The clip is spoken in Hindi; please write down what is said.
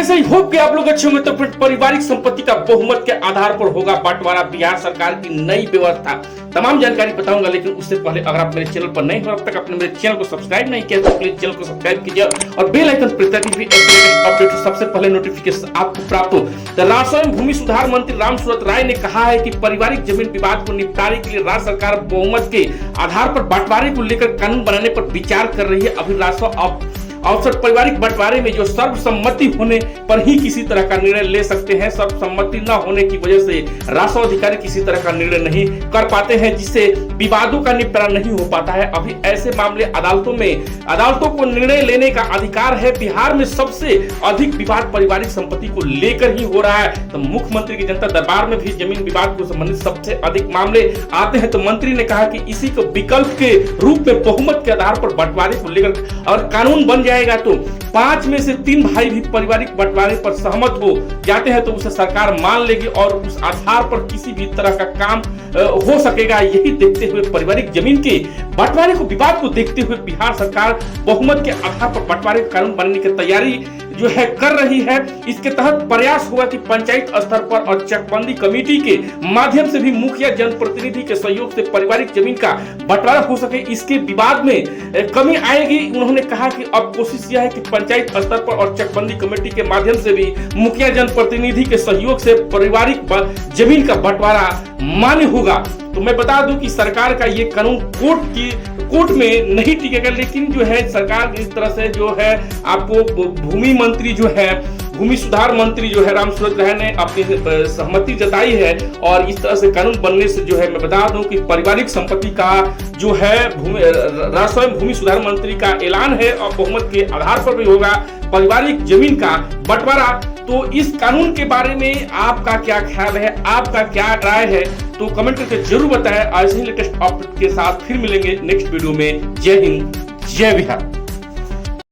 ऐसे ही होप कि आप लोग अच्छे होंगे। तो फिर पारिवारिक संपत्ति का बहुमत के आधार पर होगा बंटवारा, बिहार सरकार की नई व्यवस्था, तमाम जानकारी बताऊंगा। लेकिन उससे पहले अगर आप मेरे चैनल पर नए हो, अब तक आपने मेरे चैनल को सब्सक्राइब नहीं किया तो प्लीज चैनल को सब्सक्राइब कीजिए और बेल आइकन प्रेस कीजिए अपडेट सबसे पहले नोटिफिकेशन आपको प्राप्त हो। तो राजस्व एवं भूमि सुधार मंत्री रामसूरत राय ने कहा है कि पारिवारिक जमीन विवाद को निपटाने के लिए राज्य सरकार बहुमत के आधार पर बंटवारे को लेकर कानून बनाने पर विचार कर रही है। अभी राजस्व अवसर पारिवारिक बंटवारे में जो सर्वसम्मति होने पर ही किसी तरह का निर्णय ले सकते हैं। सर्वसम्मति न होने की वजह से राजस्व अधिकारी किसी तरह का निर्णय नहीं कर पाते हैं, जिससे विवादों का निपटारा नहीं हो पाता है। अभी ऐसे मामले अदालतों को निर्णय लेने का अधिकार है। बिहार में सबसे अधिक विवाद पारिवारिक संपत्ति को लेकर ही हो रहा है। तो मुख्यमंत्री की जनता दरबार में भी जमीन विवाद को संबंधित सबसे अधिक मामले आते हैं। तो मंत्री ने कहा कि इसी को विकल्प के रूप में बहुमत के आधार पर बंटवारे को लेकर और कानून बन जाएगा तो 5 में से 3 भाई भी पारिवारिक बंटवारे पर सहमत हो जाते हैं तो उसे सरकार मान लेगी और उस आधार पर किसी भी तरह का काम हो सकेगा। यही देखते हुए पारिवारिक जमीन के बंटवारे को विवाद को देखते हुए बिहार सरकार बहुमत के आधार पर बंटवारे का कानून बनाने की तैयारी जो है कर रही है। इसके तहत प्रयास होगा कि पंचायत स्तर पर और चकबंदी कमेटी के माध्यम से भी मुखिया जनप्रतिनिधि के सहयोग से पारिवारिक जमीन का बंटवारा हो सके, इसके विवाद में कमी आएगी। उन्होंने कहा कि अब कोशिश यह है कि पंचायत स्तर पर और चकबंदी कमेटी के माध्यम से भी मुखिया जनप्रतिनिधि के सहयोग से पारिवारिक जमीन का बंटवारा मान्य होगा। तो मैं बता दूं कि सरकार का ये कानून कोर्ट में नहीं टिकेगा, लेकिन जो है सरकार इस तरह से जो है आपको भूमि मंत्री जो है भूमि सुधार मंत्री जो है रामसूरत राय ने अपनी सहमति जताई है। और इस तरह से कानून बनने से जो है मैं बता दूं कि पारिवारिक संपत्ति का जो है राजस्व एवं भूमि सुधार मंत्री का ऐलान है और बहुमत के आधार पर भी होगा पारिवारिक जमीन का बंटवारा। तो इस कानून के बारे में आपका क्या ख्याल है, आपका क्या राय है, तो कमेंट करके जरूर बताएं। ऐसे ही लेटेस्ट अपडेट के साथ फिर मिलेंगे नेक्स्ट वीडियो में। जय हिंद, जय बिहार।